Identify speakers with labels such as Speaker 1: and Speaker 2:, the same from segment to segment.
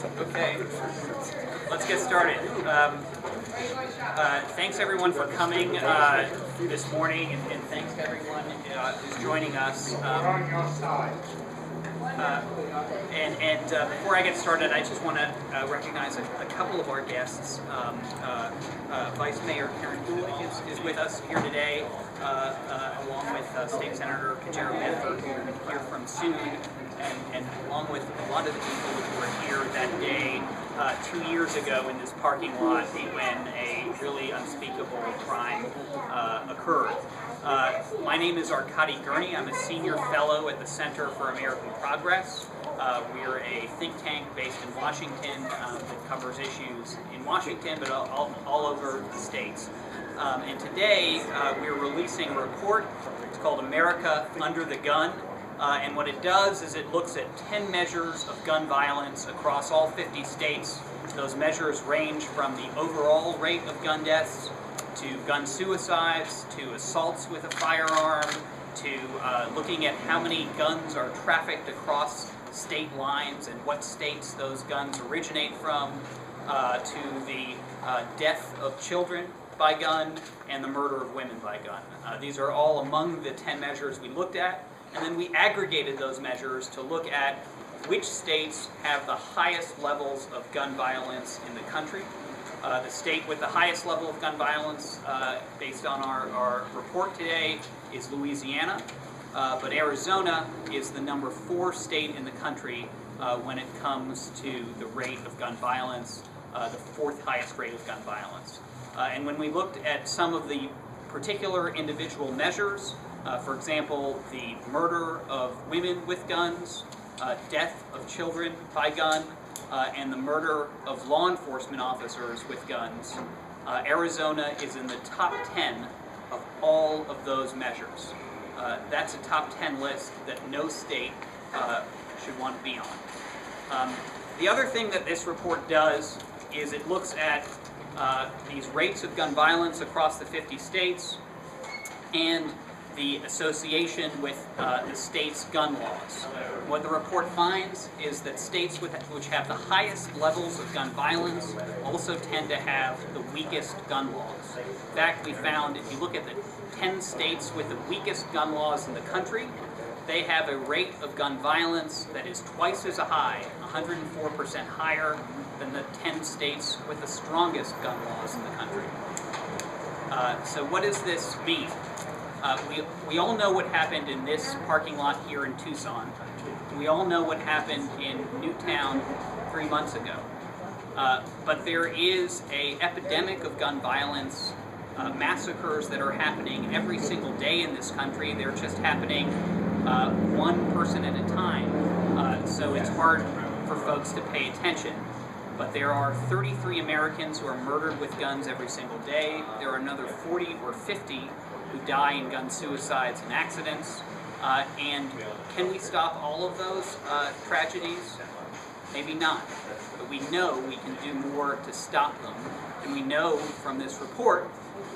Speaker 1: Okay, let's get started. Thanks everyone for coming this morning, and thanks to everyone who's joining us. Before I get started, I just want to recognize a couple of our guests. Vice Mayor Karen Kulik is with us here today, along with State Senator Kajero Bedford, who we'll hear from soon, and along with a lot of the people who were here that day 2 years ago in this parking lot when a really unspeakable crime occurred. My name is Arkady Gurney. I'm a senior fellow at the Center for American Progress. We're a think tank based in Washington that covers issues in Washington, but all over the states. And today we're releasing a report. It's called America Under the Gun. And what it does is it looks at 10 measures of gun violence across all 50 states. Those measures range from the overall rate of gun deaths, to gun suicides, to assaults with a firearm, to looking at how many guns are trafficked across state lines and what states those guns originate from, to the death of children by gun and the murder of women by gun. These are all among the 10 measures we looked at, and then we aggregated those measures to look at which states have the highest levels of gun violence in the country. The state with the highest level of gun violence, based on our report today, is Louisiana, but Arizona is the number 4 state in the country when it comes to the rate of gun violence, the 4th highest rate of gun violence. And when we looked at some of the particular individual measures, for example, the murder of women with guns, death of children by gun, and the murder of law enforcement officers with guns, Arizona is in the top 10 of all of those measures. That's a top 10 list that no state should want to be on. The other thing that this report does is it looks at these rates of gun violence across the 50 states and the association with the state's gun laws. What the report finds is that states which have the highest levels of gun violence also tend to have the weakest gun laws. In fact, we found if you look at the 10 states with the weakest gun laws in the country, they have a rate of gun violence that is twice as high, 104% higher, than the 10 states with the strongest gun laws in the country. So what does this mean? We all know what happened in this parking lot here in Tucson. We all know what happened in Newtown 3 months ago. But there is an epidemic of gun violence, massacres that are happening every single day in this country. They're just happening one person at a time. So it's hard for folks to pay attention. But there are 33 Americans who are murdered with guns every single day. There are another 40 or 50 who die in gun suicides and accidents. And can we stop all of those tragedies? Maybe not. But we know we can do more to stop them. And we know from this report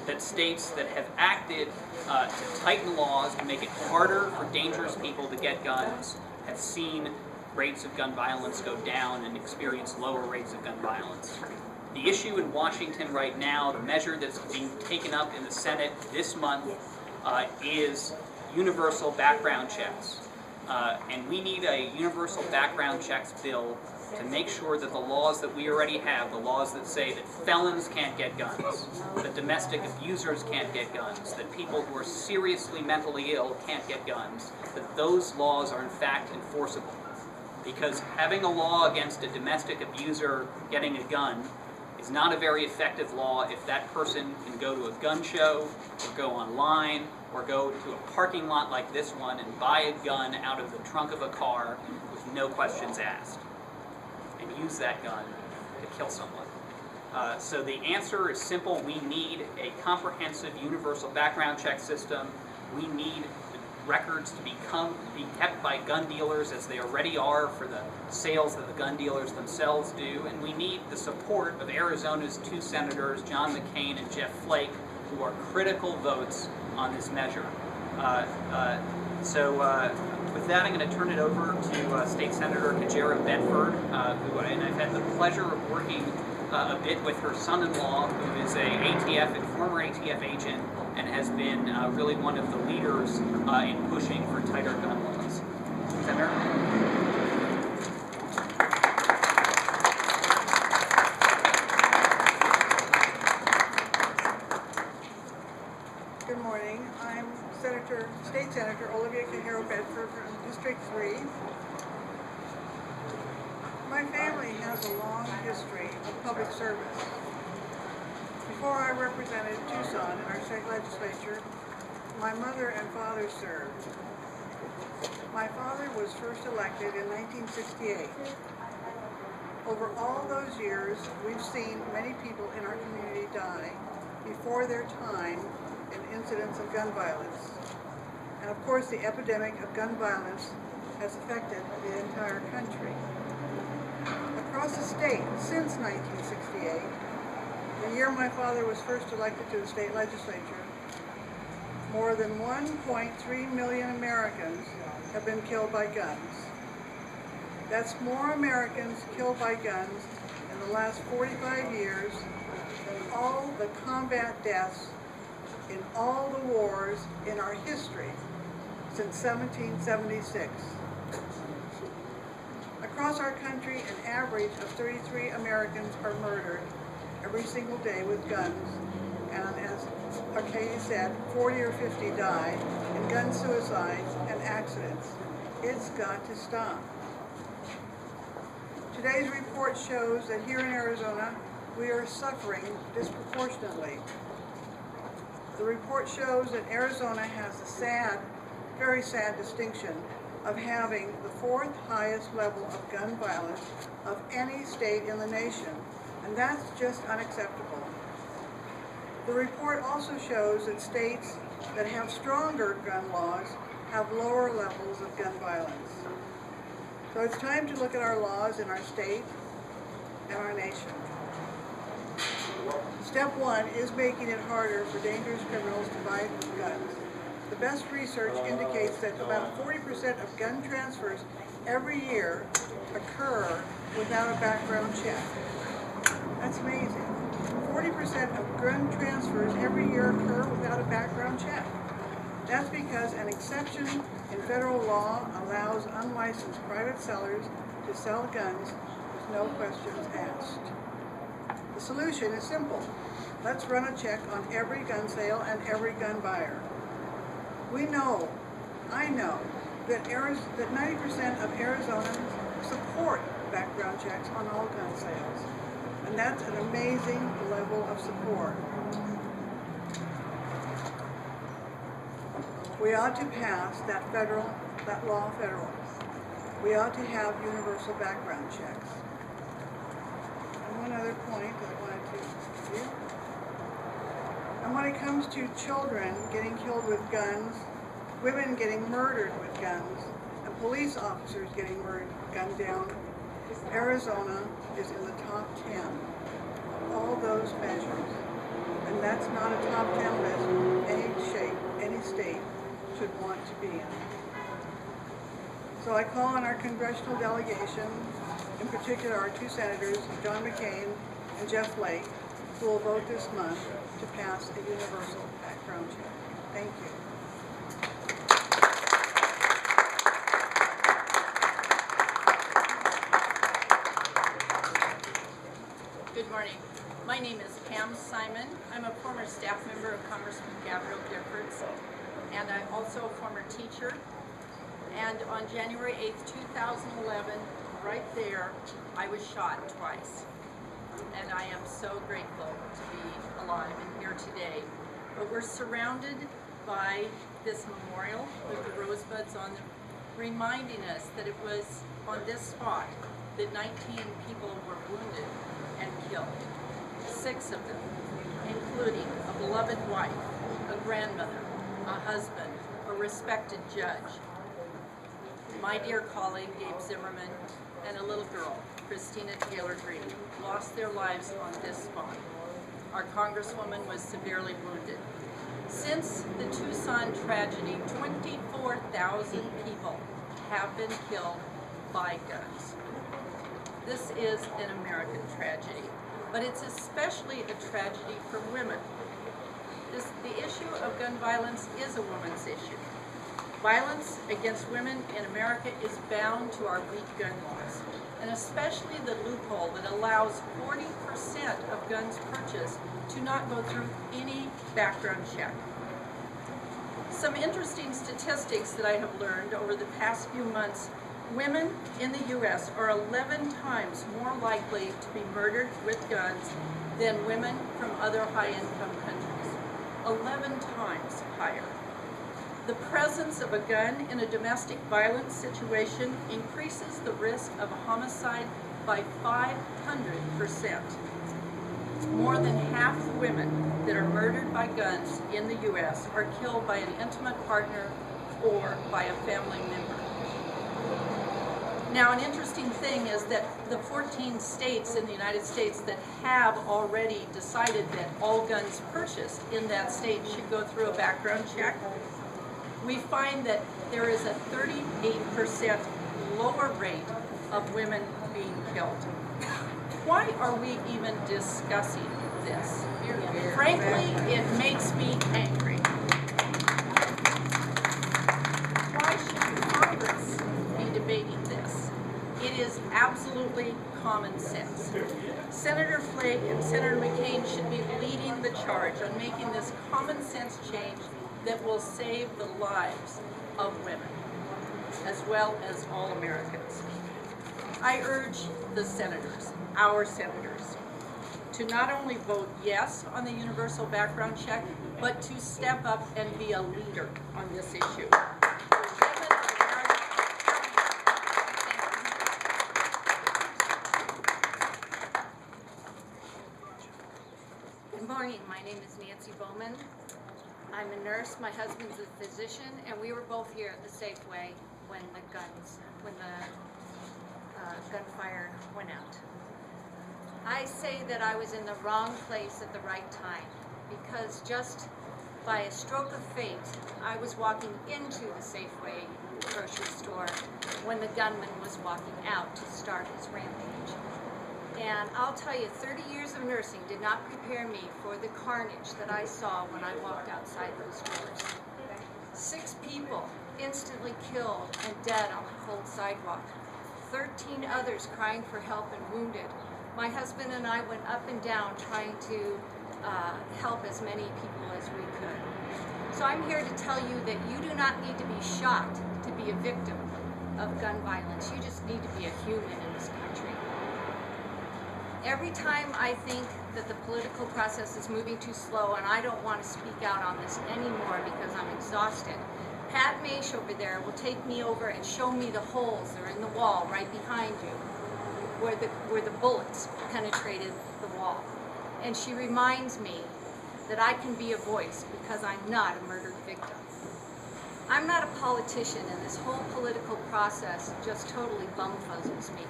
Speaker 1: that states that have acted to tighten laws to make it harder for dangerous people to get guns have seen rates of gun violence go down and experience lower rates of gun violence. The issue in Washington right now, the measure that's being taken up in the Senate this month, is universal background checks. And we need a universal background checks bill to make sure that the laws that we already have, the laws that say that felons can't get guns, that domestic abusers can't get guns, that people who are seriously mentally ill can't get guns, that those laws are in fact enforceable. Because having a law against a domestic abuser getting a gun is not a very effective law if that person can go to a gun show, or go online, or go to a parking lot like this one and buy a gun out of the trunk of a car with no questions asked, and use that gun to kill someone. So the answer is simple. We need a comprehensive universal background check system. We need records to be kept by gun dealers, as they already are for the sales that the gun dealers themselves do, and we need the support of Arizona's 2 senators, John McCain and Jeff Flake, who are critical votes on this measure. With that, I'm going to turn it over to State Senator Kajara Bedford, and I've had the pleasure of working a bit with her son-in-law, who is a former ATF agent, and has been really one of the leaders in pushing for tighter gun laws. Senator?
Speaker 2: Good morning. I'm State Senator Olivia Cajero Bedford from District 3. My family has a long history of public service. Before I represented Tucson in our state legislature, my mother and father served. My father was first elected in 1968. Over all those years, we've seen many people in our community die before their time in incidents of gun violence. And of course, the epidemic of gun violence has affected the entire country. Across the state, since 1968, the year my father was first elected to the state legislature, more than 1.3 million Americans have been killed by guns. That's more Americans killed by guns in the last 45 years than all the combat deaths in all the wars in our history since 1776. Across our country, an average of 33 Americans are murdered every single day with guns, and as Arcadia said, 40 or 50 die in gun suicides and accidents. It's got to stop. Today's report shows that here in Arizona, we are suffering disproportionately. The report shows that Arizona has the sad, very sad distinction of having the fourth highest level of gun violence of any state in the nation, and that's just unacceptable. The report also shows that states that have stronger gun laws have lower levels of gun violence. So it's time to look at our laws in our state and our nation. Step one is making it harder for dangerous criminals to buy guns. The best research indicates that about 40% of gun transfers every year occur without a background check. That's amazing. 40% of gun transfers every year occur without a background check. That's because an exception in federal law allows unlicensed private sellers to sell guns with no questions asked. The solution is simple. Let's run a check on every gun sale and every gun buyer. I know, that 90% of Arizonans support background checks on all gun sales. And that's an amazing level of support. We ought to pass that law federally. We ought to have universal background checks. And one other point that I wanted to do. And when it comes to children getting killed with guns, women getting murdered with guns, and police officers getting gunned down, Arizona is in the top 10 of all those measures. And that's not a top 10 list any state should want to be in. So I call on our congressional delegation, in particular our two senators, John McCain and Jeff Flake, who will vote this month to pass a universal background check. Thank you.
Speaker 3: Good morning. My name is Pam Simon. I'm a former staff member of Congressman Gabriel Giffords, and I'm also a former teacher. And on January 8th, 2011, right there, I was shot twice. And I am so grateful to be alive and here today. But we're surrounded by this memorial with the rosebuds on them, reminding us that it was on this spot that 19 people were wounded and killed. 6 of them, including a beloved wife, a grandmother, a husband, a respected judge, my dear colleague Gabe Zimmerman, and a little girl, Christina Taylor Green, lost their lives on this spot. Our Congresswoman was severely wounded. Since the Tucson tragedy, 24,000 people have been killed by guns. This is an American tragedy, but it's especially a tragedy for women. The issue of gun violence is a woman's issue. Violence against women in America is bound to our weak gun laws, and especially the loophole that allows 40% of guns purchased to not go through any background check. Some interesting statistics that I have learned over the past few months: women in the U.S. are 11 times more likely to be murdered with guns than women from other high-income countries. 11 times higher. The presence of a gun in a domestic violence situation increases the risk of a homicide by 500%. More than half the women that are murdered by guns in the U.S. are killed by an intimate partner or by a family member. Now, an interesting thing is that the 14 states in the United States that have already decided that all guns purchased in that state should go through a background check, we find that there is a 38% lower rate of women being killed. Why are we even discussing this? Frankly, it makes me angry. Why should Congress be debating this? It is absolutely common sense. Senator Flake and Senator McCain should be leading the charge on making this common sense change that will save the lives of women, as well as all Americans. I urge the senators, our senators, to not only vote yes on the universal background check, but to step up and be a leader on this issue.
Speaker 4: Good morning, my name is Nancy Bowman. I'm a nurse, my husband's a physician, and we were both here at the Safeway when the gunfire went out. I say that I was in the wrong place at the right time, because just by a stroke of fate, I was walking into the Safeway grocery store when the gunman was walking out to start his rampage. And I'll tell you, 30 years of nursing did not prepare me for the carnage that I saw when I walked outside those doors. 6 people instantly killed and dead on the cold sidewalk. 13 others crying for help and wounded. My husband and I went up and down trying to help as many people as we could. So I'm here to tell you that you do not need to be shot to be a victim of gun violence. You just need to be a human in this country. Every time I think that the political process is moving too slow and I don't want to speak out on this anymore because I'm exhausted, Pat Maish over there will take me over and show me the holes that are in the wall right behind you where the bullets penetrated the wall. And she reminds me that I can be a voice because I'm not a murdered victim. I'm not a politician, and this whole political process just totally bumfuzzles me.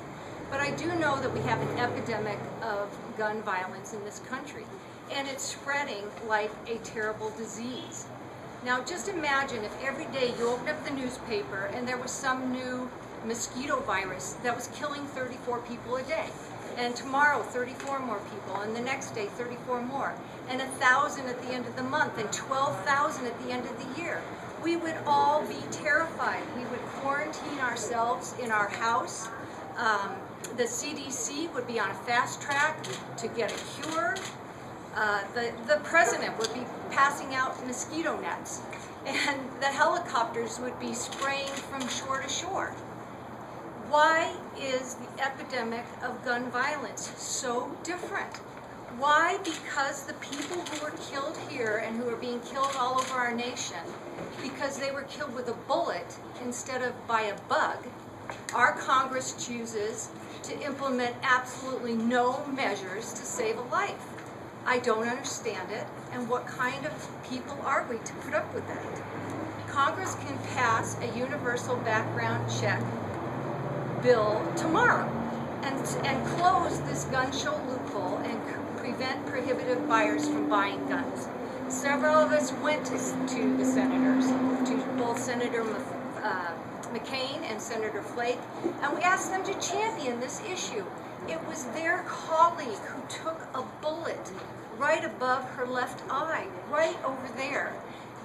Speaker 4: But I do know that we have an epidemic of gun violence in this country, and it's spreading like a terrible disease. Now just imagine if every day you opened up the newspaper and there was some new mosquito virus that was killing 34 people a day, and tomorrow 34 more people, and the next day 34 more, and 1,000 at the end of the month, and 12,000 at the end of the year. We would all be terrified. We would quarantine ourselves in our house. The CDC would be on a fast track to get a cure. The president would be passing out mosquito nets, and the helicopters would be spraying from shore to shore. Why is the epidemic of gun violence so different? Why? Because the people who were killed here and who are being killed all over our nation, because they were killed with a bullet instead of by a bug, our Congress chooses to implement absolutely no measures to save a life. I don't understand it, and what kind of people are we to put up with that? Congress can pass a universal background check bill tomorrow and close this gun show loophole and prevent prohibitive buyers from buying guns. Several of us went to the senators, to both Senator McCain and Senator Flake, and we asked them to champion this issue. It was their colleague who took a bullet right above her left eye, right over there,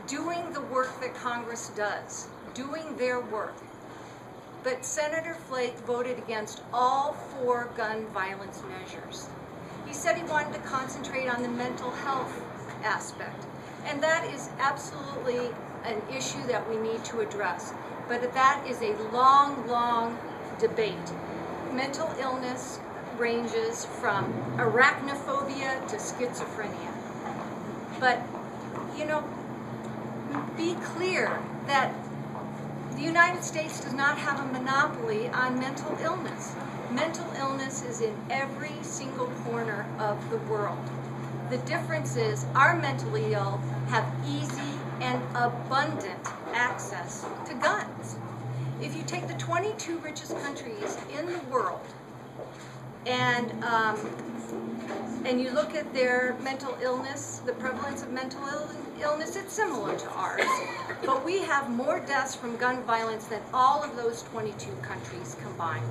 Speaker 4: doing the work that Congress does, doing their work. But Senator Flake voted against all 4 gun violence measures. He said he wanted to concentrate on the mental health aspect, and that is absolutely an issue that we need to address. But that is a long, long debate. Mental illness ranges from arachnophobia to schizophrenia. But, you know, be clear that the United States does not have a monopoly on mental illness. Mental illness is in every single corner of the world. The difference is our mentally ill have easy and abundant access to guns. If you take the 22 richest countries in the world and you look at their mental illness, the prevalence of mental illness, it's similar to ours. But we have more deaths from gun violence than all of those 22 countries combined.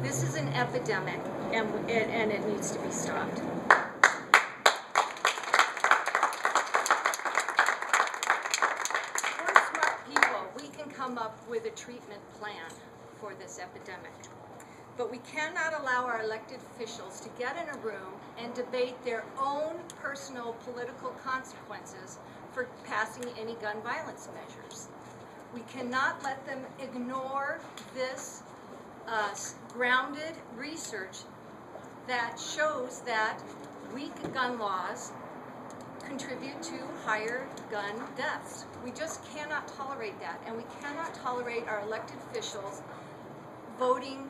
Speaker 4: This is an epidemic, and it needs to be stopped. We're smart people. We can come up with a treatment plan for this epidemic. But we cannot allow our elected officials to get in a room and debate their own personal political consequences for passing any gun violence measures. We cannot let them ignore this grounded research that shows that weak gun laws contribute to higher gun deaths. We just cannot tolerate that, and we cannot tolerate our elected officials voting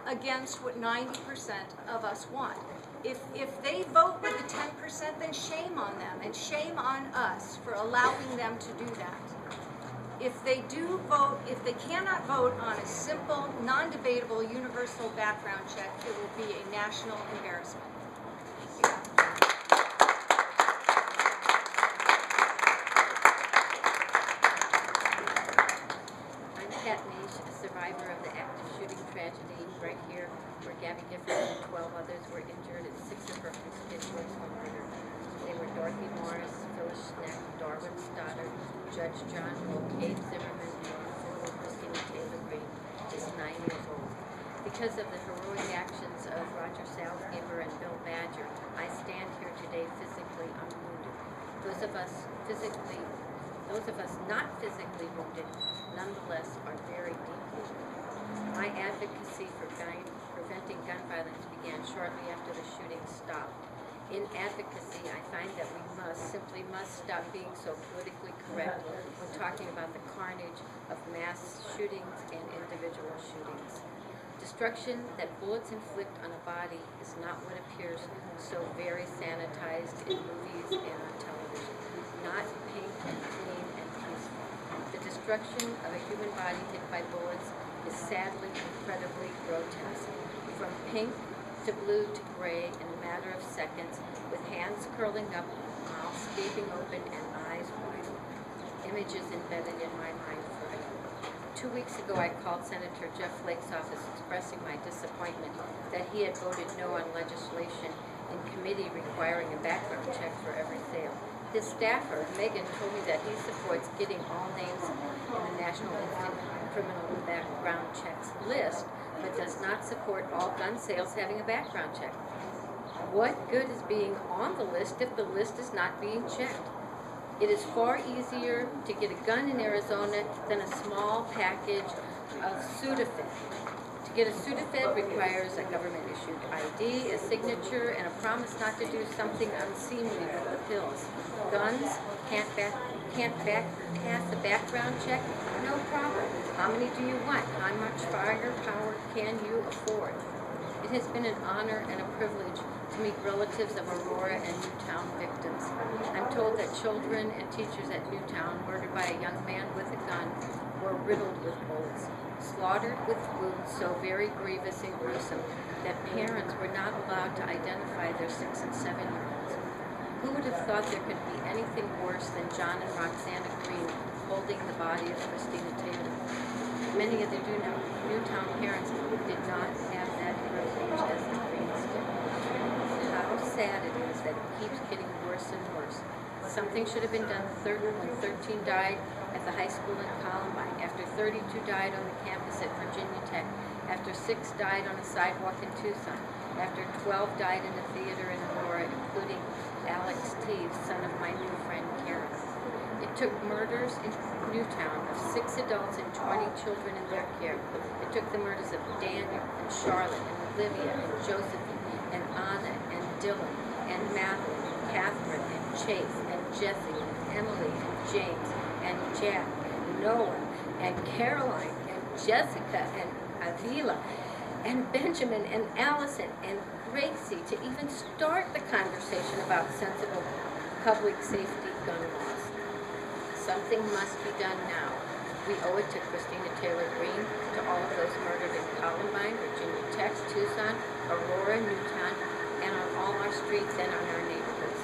Speaker 4: against what 90% of us want. If they vote with the 10%, then shame on them and shame on us for allowing them to do that. If they do vote, if they cannot vote on a simple, non-debatable, universal background check, it will be a national embarrassment.
Speaker 5: Survivor of the active shooting tragedy right here, where Gabby Giffords and 12 others were injured and 6 of her constituents were murdered. They were Dorothy Morris, Phyllis Schneck, Darwin Stoddard, Judge John Wolk, Abe Zimmerman, and Christina Taylor Green, just 9 years old. Because of the heroic actions of Roger Salzgiver and Bill Badger, I stand here today physically unwounded. Those of us not physically wounded, nonetheless, are very deeply wounded. My advocacy for preventing gun violence began shortly after the shooting stopped. In advocacy, I find that we simply must stop being so politically correct when talking about the carnage of mass shootings and individual shootings. Destruction that bullets inflict on a body is not what appears so very sanitized in movies and on television. Not pink and clean and peaceful. The destruction of a human body hit by bullets is sadly incredibly grotesque. From pink to blue to gray in a matter of seconds, with hands curling up, mouths gaping open, and eyes wide open. Images embedded in my mind forever. 2 weeks ago, I called Senator Jeff Flake's office expressing my disappointment that he had voted no on legislation in committee requiring a background check for every sale. His staffer, Megan, told me that he supports getting all names in the National Institute of Criminal Background Checks list, but does not support all gun sales having a background check. What good is being on the list if the list is not being checked? It is far easier to get a gun in Arizona than a small package of Sudafed. To get a Sudafed requires a government-issued ID, a signature, and a promise not to do something unseemly with the pills. Guns can't pass a background check? No problem. How many do you want? How much firepower can you afford? It has been an honor and a privilege to meet relatives of Aurora and Newtown victims. I'm told that children and teachers at Newtown, murdered by a young man with a gun, were riddled with bullets, slaughtered with wounds so very grievous and gruesome that parents were not allowed to identify their 6- and 7-year-olds. Who would have thought there could be anything worse than John and Roxana Green holding the body of Christina Taylor? many of the Newtown parents did not have that privilege as the greenstick. How sad it is that it keeps getting worse and worse. Something should have been done when 13 died at the high school in Columbine, after 32 died on the campus at Virginia Tech, after 6 died on a sidewalk in Tucson, after 12 died in the theater in Aurora, including Alex Teves, son of my new friend Karen. It took murders in Newtown of 6 adults and 20 children in their care. It took the murders of Daniel and Charlotte and Olivia and Josephine and Anna and Dylan and Madeline and Catherine and Chase and Jesse and Emily and James and Jack and Noah and Caroline and Jessica and Avila and Benjamin and Allison and Gracie to even start the conversation about sensible public safety gun laws. Something must be done now. We owe it to Christina Taylor Greene, to all of those murdered in Columbine, Virginia Tech, Tucson, Aurora, Newtown, and on all our streets and on our neighborhoods.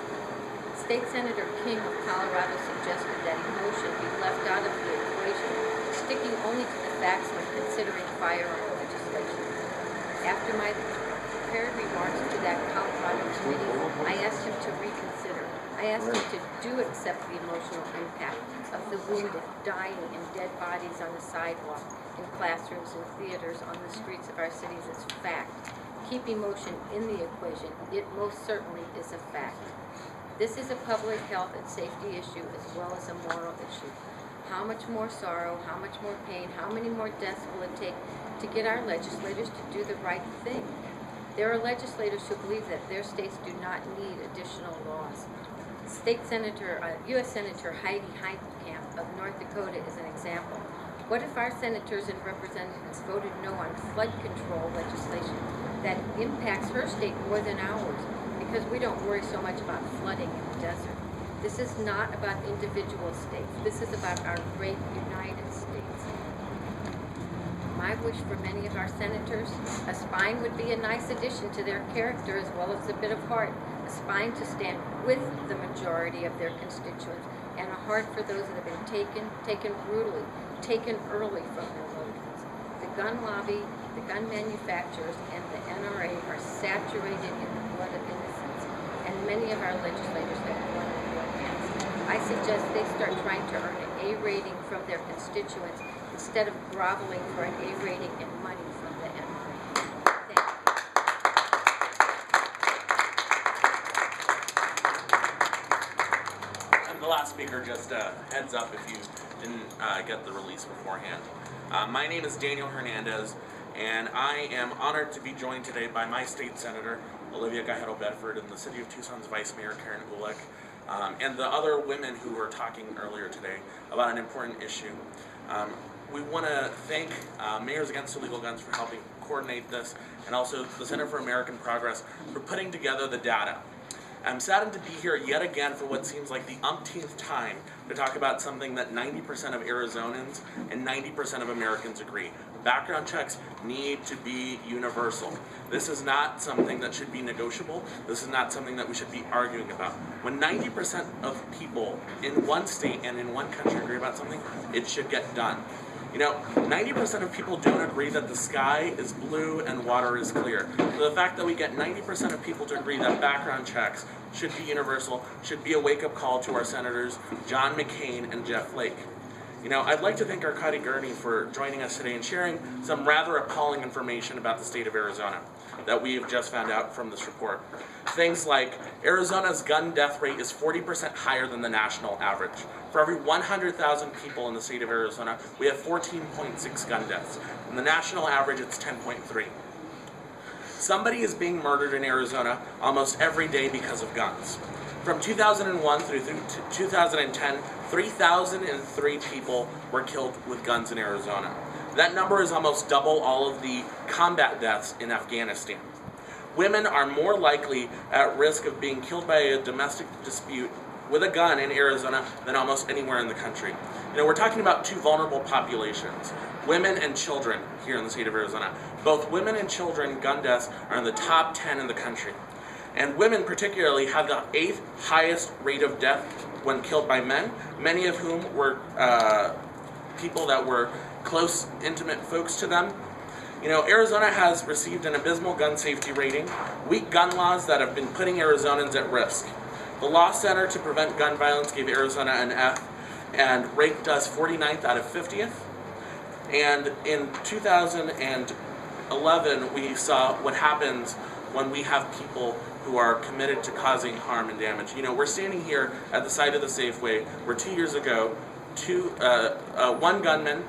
Speaker 5: State Senator King of Colorado suggested that emotion be left out of the equation, sticking only to the facts when considering firearm legislation. After my prepared remarks to that Colorado committee, I asked him to reconsider. I asked him to accept the emotional impact of the wounded, dying, and dead bodies on the sidewalk, in classrooms and theaters, on the streets of our cities as fact. Keep emotion in the equation. It most certainly is a fact. This is a public health and safety issue as well as a moral issue. How much more sorrow, how much more pain, how many more deaths will it take to get our legislators to do the right thing? There are legislators who believe that their states do not need additional laws. U.S. Senator Heidi Heitkamp of North Dakota is an example. What if our senators and representatives voted no on flood control legislation that impacts her state more than ours, because we don't worry so much about flooding in the desert? This is not about individual states. This is about our great United States. My wish for many of our senators, a spine would be a nice addition to their character as well as a bit of heart. A spine to stand with the majority of their constituents, and a heart for those that have been taken brutally, taken early from their loved ones. The gun lobby, the gun manufacturers, and the NRA are saturated in the blood of innocents, and many of our legislators have blood on their hands. I suggest they start trying to earn an A rating from their constituents instead of groveling for an A rating and money from the NRA. Thank you.
Speaker 6: The last speaker, just heads up if you didn't get the release beforehand. My name is Daniel Hernandez, and I am honored to be joined today by my state senator, Olivia Guerrero Bedford, and the City of Tucson's Vice Mayor, Karen Ulick, and the other women who were talking earlier today about an important issue. We want to thank Mayors Against Illegal Guns for helping coordinate this, and also the Center for American Progress for putting together the data. I'm saddened to be here yet again for what seems like the umpteenth time to talk about something that 90% of Arizonans and 90% of Americans agree. Background checks need to be universal. This is not something that should be negotiable. This is not something that we should be arguing about. When 90% of people in one state and in one country agree about something, it should get done. You know, 90% of people don't agree that the sky is blue and water is clear. So the fact that we get 90% of people to agree that background checks should be universal should be a wake-up call to our senators, John McCain and Jeff Flake. You know, I'd like to thank Arkady Gurney for joining us today and sharing some rather appalling information about the state of Arizona that we have just found out from this report. Things like Arizona's gun death rate is 40% higher than the national average. For every 100,000 people in the state of Arizona, we have 14.6 gun deaths. In the national average, it's 10.3. Somebody is being murdered in Arizona almost every day because of guns. From 2001 through 2010, 3,003 people were killed with guns in Arizona. That number is almost double all of the combat deaths in Afghanistan. Women are more likely at risk of being killed by a domestic dispute with a gun in Arizona than almost anywhere in the country. You know, we're talking about two vulnerable populations, women and children here in the state of Arizona. Both women and children gun deaths are in the top 10 in the country. And women particularly have the 8th highest rate of death when killed by men, many of whom were people that were close, intimate folks to them. You know, Arizona has received an abysmal gun safety rating, weak gun laws that have been putting Arizonans at risk. The Law Center to Prevent Gun Violence gave Arizona an F and ranked us 49th out of 50th. And in 2011, we saw what happens when we have people who are committed to causing harm and damage. You know, we're standing here at the site of the Safeway where 2 years ago, one gunman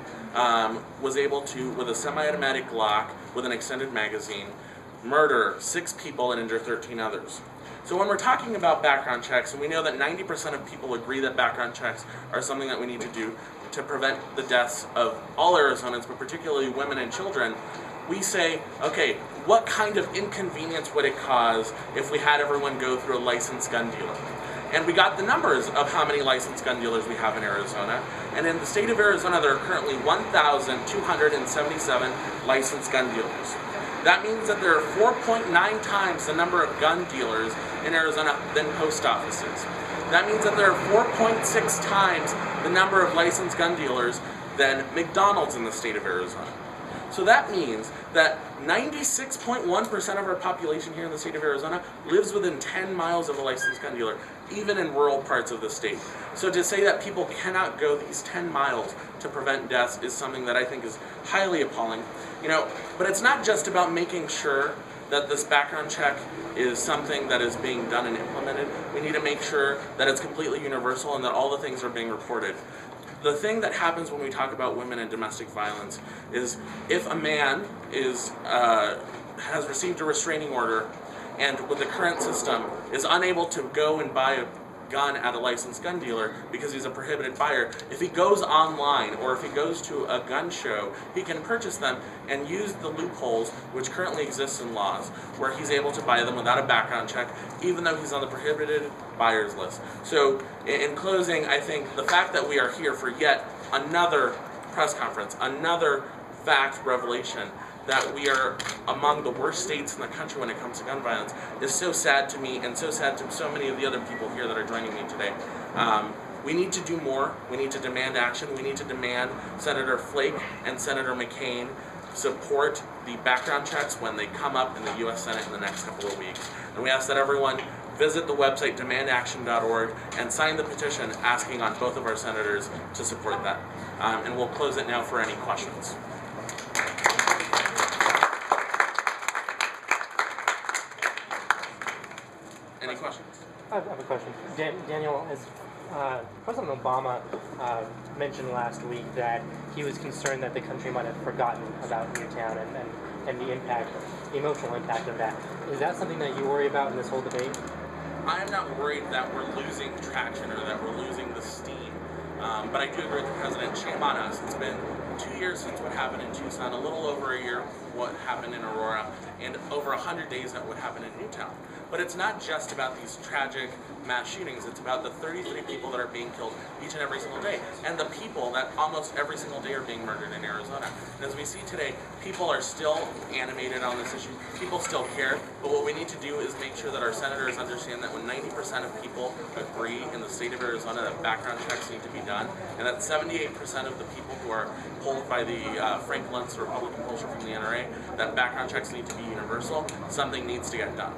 Speaker 6: was able to, with a semi-automatic Glock with an extended magazine, murder 6 people and injure 13 others. So when we're talking about background checks, and we know that 90% of people agree that background checks are something that we need to do to prevent the deaths of all Arizonans, but particularly women and children, we say, okay, what kind of inconvenience would it cause if we had everyone go through a licensed gun dealer? And we got the numbers of how many licensed gun dealers we have in Arizona. And in the state of Arizona, there are currently 1,277 licensed gun dealers. That means that there are 4.9 times the number of gun dealers in Arizona than post offices. That means that there are 4.6 times the number of licensed gun dealers than McDonald's in the state of Arizona. So that means that 96.1% of our population here in the state of Arizona lives within 10 miles of a licensed gun dealer, even in rural parts of the state. So to say that people cannot go these 10 miles to prevent deaths is something that I think is highly appalling. You know, but it's not just about making sure that this background check is something that is being done and implemented. We need to make sure that it's completely universal and that all the things are being reported. The thing that happens when we talk about women and domestic violence is if a man has received a restraining order and with the current system is unable to go and buy a gun at a licensed gun dealer because he's a prohibited buyer, if he goes online or if he goes to a gun show, he can purchase them and use the loopholes which currently exist in laws where he's able to buy them without a background check even though he's on the prohibited buyers list. So in closing, I think the fact that we are here for yet another press conference, another fact revelation that we are among the worst states in the country when it comes to gun violence is so sad to me and so sad to so many of the other people here that are joining me today. We need to do more. We need to demand action. We need to demand Senator Flake and Senator McCain support the background checks when they come up in the U.S. Senate in the next couple of weeks. And we ask that everyone visit the website demandaction.org and sign the petition asking on both of our senators to support that. And we'll close it now for any questions. Any questions?
Speaker 7: I have a question. Daniel, as President Obama mentioned last week that he was concerned that the country might have forgotten about Newtown and the impact, the emotional impact of that. Is that something that you worry about in this whole debate?
Speaker 6: I am not worried that we're losing traction or that we're losing the steam. But I do agree with the President. Shame on us. It's been 2 years since what happened in Tucson, a little over a year what happened in Aurora, and over 100 days at what happened in Newtown. But it's not just about these tragic mass shootings. It's about the 33 people that are being killed each and every single day, and the people that almost every single day are being murdered in Arizona. And as we see today, people are still animated on this issue. People still care, but what we need to do is make sure that our senators understand that when 90% of people agree in the state of Arizona that background checks need to be done, and that 78% of the people who are polled by the Frank Luntz Republican pollster from the NRA, that background checks need to be universal, something needs to get done.